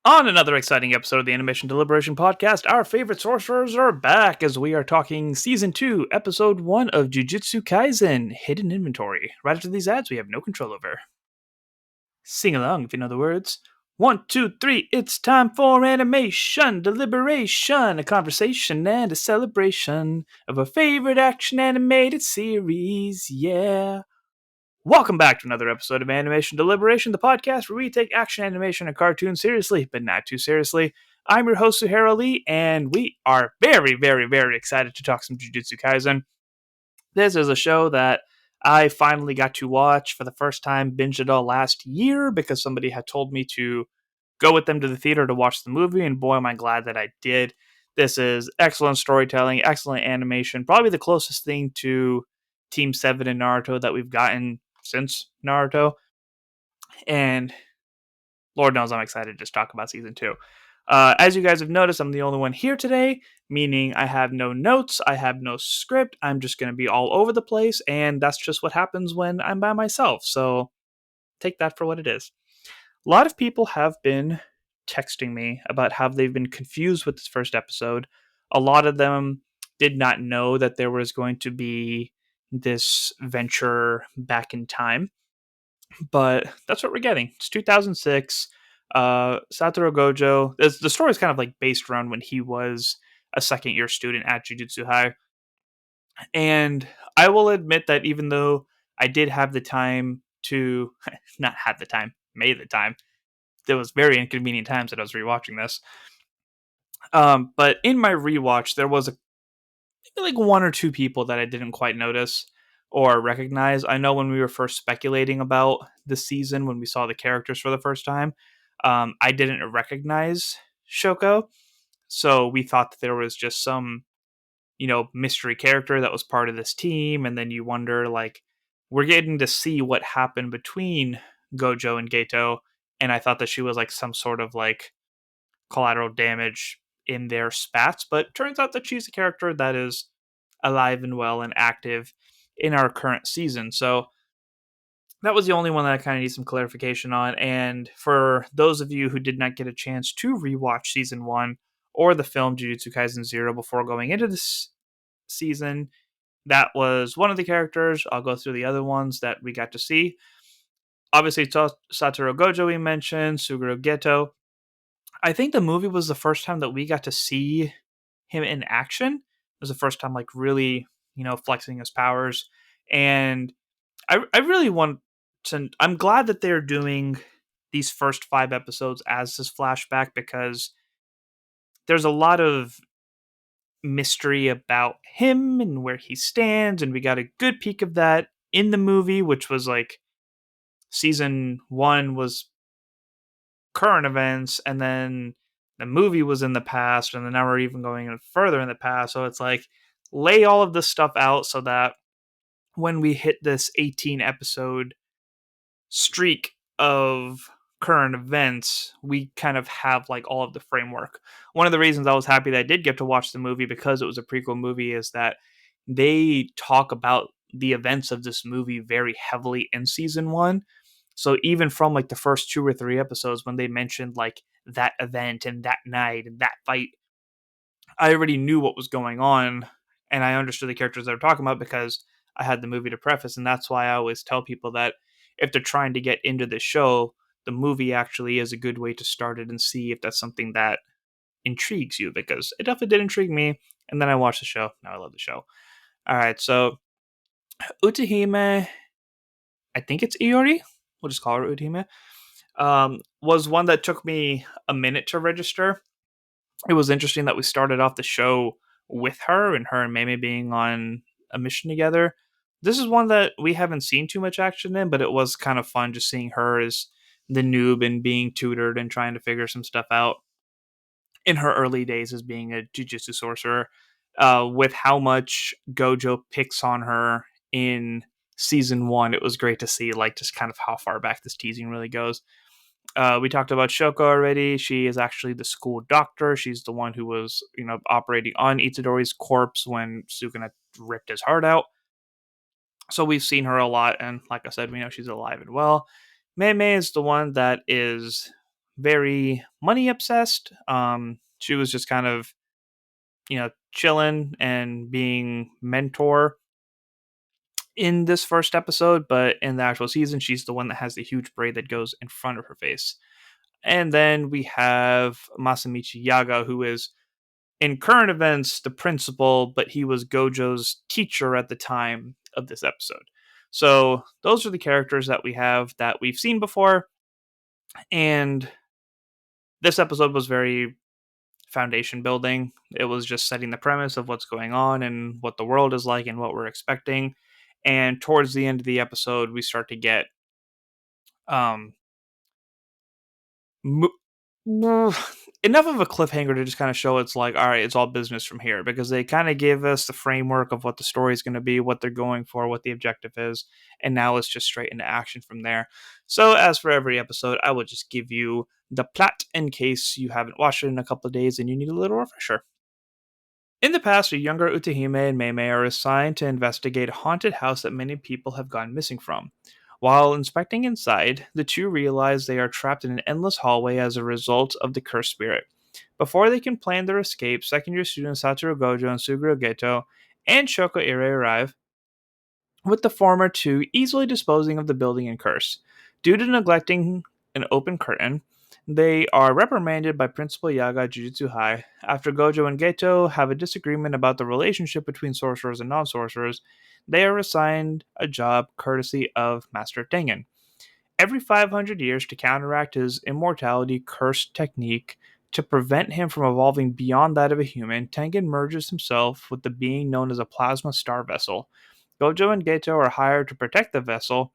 On another exciting episode of the Animation Deliberation podcast, our favorite sorcerers are back as we are talking Season 2, Episode 1 of Jujutsu Kaisen, Hidden Inventory. Right after these ads, we have no control over. Sing along if you know the words. 1, 2, 3, it's time for animation, deliberation, a conversation and a celebration of a favorite action animated series, yeah. Welcome back to another episode of Animation Deliberation, the podcast where we take action animation and cartoons seriously, but not too seriously. I'm your host, Suhairo Lee, and we are very, very, very excited to talk some Jujutsu Kaisen. This is a show that I finally got to watch for the first time, binged it all last year because somebody had told me to go with them to the theater to watch the movie, and boy, am I glad that I did. This is excellent storytelling, excellent animation, probably the closest thing to Team 7 in Naruto that we've gotten since Naruto. And Lord knows I'm excited to just talk about season 2. As you guys have noticed, I'm the only one here today, meaning I have no notes, I have no script, I'm just going to be all over the place, and that's just what happens when I'm by myself, so take that for what it is. A lot of people have been texting me about how they've been confused with this first episode. A lot of them did not know that there was going to be this venture back in time, but that's what we're getting. It's 2006. Satoru Gojo. The story is kind of like based around when he was a second year student at Jujutsu High. And I will admit that even though I did have the time to, not have the time, made the time, there was very inconvenient times that I was rewatching this. But in my rewatch, there was maybe like one or two people that I didn't quite notice or recognize. I know when we were first speculating about the season, when we saw the characters for the first time, I didn't recognize Shoko. So we thought that there was just some, mystery character that was part of this team. And then you wonder, like, we're getting to see what happened between Gojo and Geto. And I thought that she was like some sort of like collateral damage in their spats, but turns out that she's a character that is alive and well and active in our current season. So that was the only one that I kind of need some clarification on. And for those of you who did not get a chance to rewatch season 1 or the film Jujutsu Kaisen Zero before going into this season, that was one of the characters. I'll go through the other ones that we got to see. Obviously, Satoru Gojo we mentioned, Suguru Geto. I think the movie was the first time that we got to see him in action. It was the first time, like, really, flexing his powers. And I really want to. I'm glad that they're doing these first 5 episodes as this flashback because there's a lot of mystery about him and where he stands. And we got a good peek of that in the movie, which was like season 1 was current events, and then the movie was in the past, and then now we're even going even further in the past. So it's like lay all of this stuff out so that when we hit this 18 episode streak of current events, we kind of have like all of the framework. One of the reasons I was happy that I did get to watch the movie because it was a prequel movie is that they talk about the events of this movie very heavily in season 1. So even from like the first 2 or 3 episodes when they mentioned like that event and that night and that fight, I already knew what was going on and I understood the characters they were talking about because I had the movie to preface. And that's why I always tell people that if they're trying to get into this show, the movie actually is a good way to start it and see if that's something that intrigues you, because it definitely did intrigue me. And then I watched the show. Now I love the show. All right, so Utahime, I think it's Iori. We'll just call her Utahime. Was one that took me a minute to register. It was interesting that we started off the show with her and Meme being on a mission together. This is one that we haven't seen too much action in, but it was kind of fun just seeing her as the noob and being tutored and trying to figure some stuff out in her early days as being a jujutsu sorcerer. With how much Gojo picks on her in season 1, it was great to see like just kind of how far back this teasing really goes. We talked about Shoko already. She is actually the school doctor. She's the one who was, operating on Itadori's corpse when Sukuna ripped his heart out. So we've seen her a lot, and like I said, we know she's alive and well. Mei Mei is the one that is very money obsessed. She was just kind of, chilling and being mentor in this first episode, but in the actual season, she's the one that has the huge braid that goes in front of her face. And then we have Masamichi Yaga, who is in current events the principal, but he was Gojo's teacher at the time of this episode. So those are the characters that we have that we've seen before, and this episode was very foundation building. It was just setting the premise of what's going on and what the world is like and what we're expecting. And towards the end of the episode, we start to get um mo- enough of a cliffhanger to just kind of show it's like, all right, it's all business from here, because they kind of give us the framework of what the story is going to be, what they're going for, what the objective is, and now it's just straight into action from there. So as for every episode, I will just give you the plot in case you haven't watched it in a couple of days and you need a little refresher. In the past, a younger Utahime and Meimei are assigned to investigate a haunted house that many people have gone missing from. While inspecting inside, the two realize they are trapped in an endless hallway as a result of the cursed spirit. Before they can plan their escape, second year students Satoru Gojo and Suguro Geto and Shoko Ire arrive, with the former two easily disposing of the building and curse. Due to neglecting an open curtain, they are reprimanded by Principal Yaga Jujutsu High. After Gojo and Geto have a disagreement about the relationship between sorcerers and non sorcerers, they are assigned a job courtesy of Master Tengen. Every 500 years, to counteract his immortality cursed technique, to prevent him from evolving beyond that of a human, Tengen merges himself with the being known as a plasma star vessel. Gojo and Geto are hired to protect the vessel,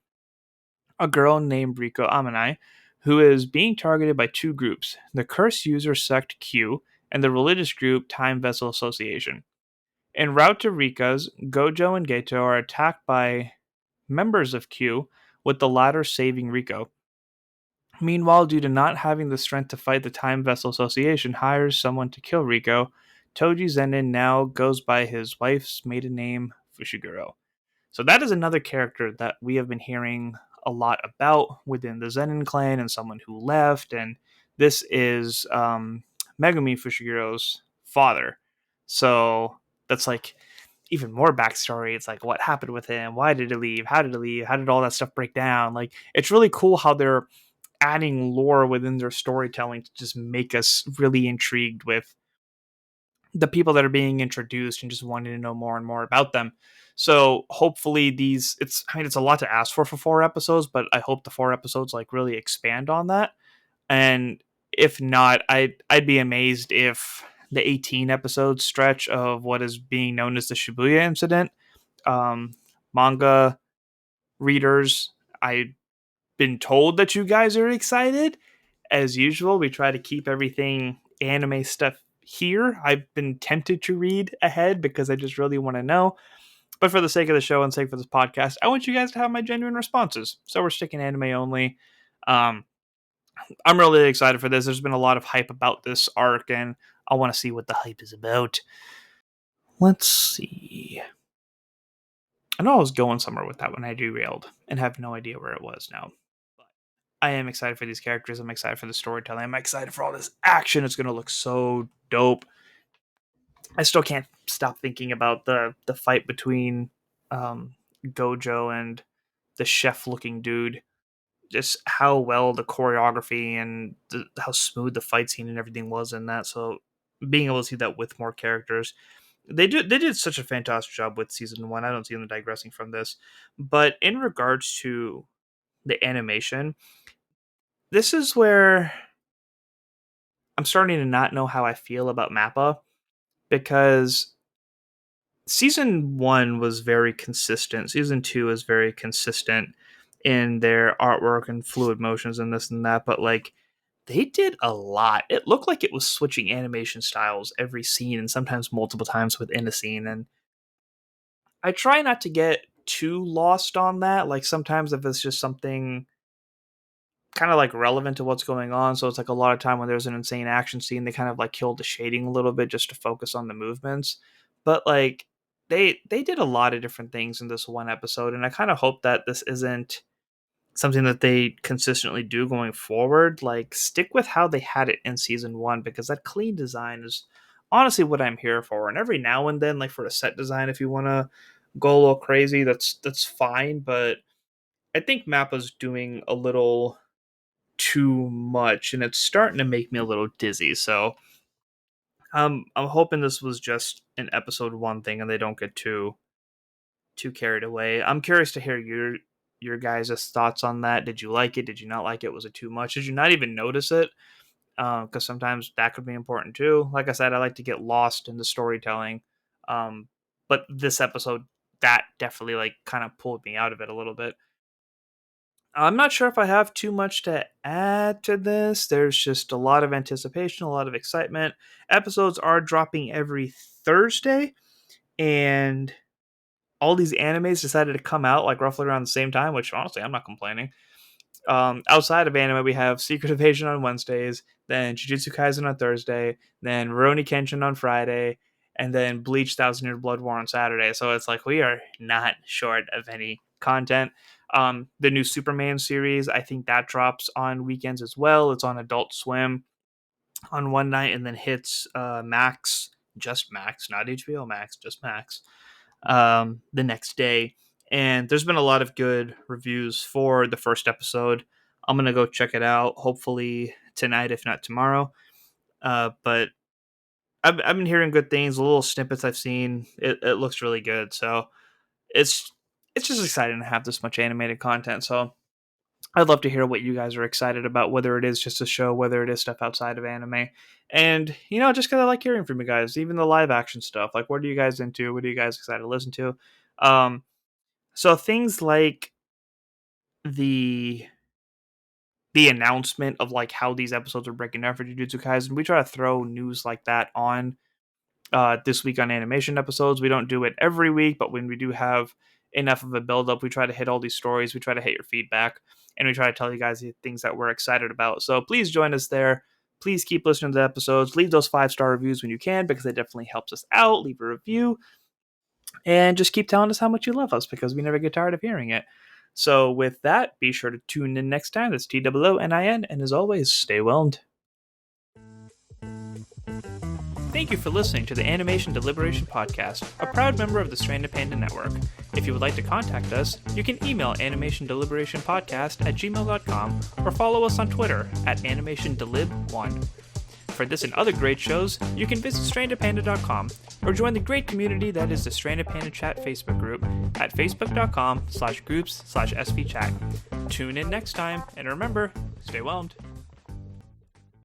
a girl named Riko Amanai, who is being targeted by two groups, the Curse User Sect Q and the religious group Time Vessel Association. En route to Rika's, Gojo and Geto are attacked by members of Q, with the latter saving Riko. Meanwhile, due to not having the strength to fight, the Time Vessel Association hires someone to kill Riko. Toji Zenin now goes by his wife's maiden name, Fushiguro. So that is another character that we have been hearing a lot about within the Zenin clan, and someone who left. And this is Megumi Fushiguro's father. So that's like even more backstory. It's like, what happened with him? Why did he leave? How did he leave? How did all that stuff break down? Like, it's really cool how they're adding lore within their storytelling to just make us really intrigued with the people that are being introduced and just wanting to know more and more about them. So hopefully these, it's a lot to ask for 4 episodes, but I hope the 4 episodes like really expand on that. And if not, I'd be amazed if the 18 episode stretch of what is being known as the Shibuya incident, um, manga readers, I've been told that you guys are excited. As usual, we try to keep everything anime stuff here. I've been tempted to read ahead because I just really want to know. But for the sake of the show and sake for this podcast, I want you guys to have my genuine responses. So we're sticking anime only. Um, I'm really excited for this. There's been a lot of hype about this arc, and I want to see what the hype is about. Let's see. I know I was going somewhere with that when I derailed and have no idea where it was now. I am excited for these characters. I'm excited for the storytelling. I'm excited for all this action. It's going to look so dope. I still can't stop thinking about the fight between um, Gojo and the chef looking dude. Just how well the choreography and how smooth the fight scene and everything was in that. So being able to see that with more characters, they did such a fantastic job with season one. I don't see them digressing from this, but in regards to the animation, this is where I'm starting to not know how I feel about Mappa, because season one was very consistent. Season two is very consistent in their artwork and fluid motions and this and that, but like they did a lot. It looked like it was switching animation styles every scene and sometimes multiple times within a scene. And I try not to get too lost on that. Like sometimes if it's just something kind of like relevant to what's going on. So it's like a lot of time when there's an insane action scene, they kind of like kill the shading a little bit just to focus on the movements. But like they did a lot of different things in this one episode, and I kind of hope that this isn't something that they consistently do going forward. Like, stick with how they had it in season one, because that clean design is honestly what I'm here for. And every now and then, like for a set design, if you want to go a little crazy, that's fine. But I think Mappa's doing a little too much, and it's starting to make me a little dizzy. So I'm hoping this was just an episode one thing, and they don't get too carried away. I'm curious to hear your guys' thoughts on that. Did you like it? Did you not like it? Was it too much? Did you not even notice it? Because sometimes that could be important too. Like I said, I like to get lost in the storytelling, um, but this episode, that definitely like kind of pulled me out of it a little bit. I'm not sure if I have too much to add to this. There's just a lot of anticipation, a lot of excitement. Episodes are dropping every Thursday, and all these animes decided to come out like roughly around the same time, which honestly I'm not complaining. Outside of anime, we have Secret Invasion on Wednesdays, then Jujutsu Kaisen on Thursday, then Rurouni Kenshin on Friday, and then Bleach Thousand Year Blood War on Saturday. So it's like we are not short of any content. The new Superman series, I think that drops on weekends as well. It's on Adult Swim on one night and then hits Max, just Max, not HBO Max, just Max, the next day. And there's been a lot of good reviews for the first episode. I'm gonna go check it out, hopefully tonight, if not tomorrow. But I've been hearing good things. The little snippets I've seen, it looks really good. So it's it's just exciting to have this much animated content. So I'd love to hear what you guys are excited about, whether it is just a show, whether it is stuff outside of anime. And, just because I like hearing from you guys, even the live action stuff. Like, what are you guys into? What are you guys excited to listen to? Um, so things like the the announcement of like how these episodes are breaking down for Jujutsu Kaisen, we try to throw news like that on this week on animation episodes. We don't do it every week, but when we do have enough of a build up, we try to hit all these stories. We try to hit your feedback, and we try to tell you guys the things that we're excited about. So please join us there. Please keep listening to the episodes. Leave those 5-star reviews when you can, because it definitely helps us out. Leave a review, and just keep telling us how much you love us, because we never get tired of hearing it. So with that, be sure to tune in next time. That's TOONIN, and as always, stay whelmed. Thank you for listening to the Animation Deliberation Podcast, a proud member of the Stranded Panda Network. If you would like to contact us, you can email animationdeliberationpodcast@gmail.com or follow us on Twitter @animationdelib1. For this and other great shows, you can visit strandedpanda.com or join the great community that is the Stranded Panda Chat Facebook group at facebook.com/groups/svchat. Tune in next time, and remember, stay whelmed.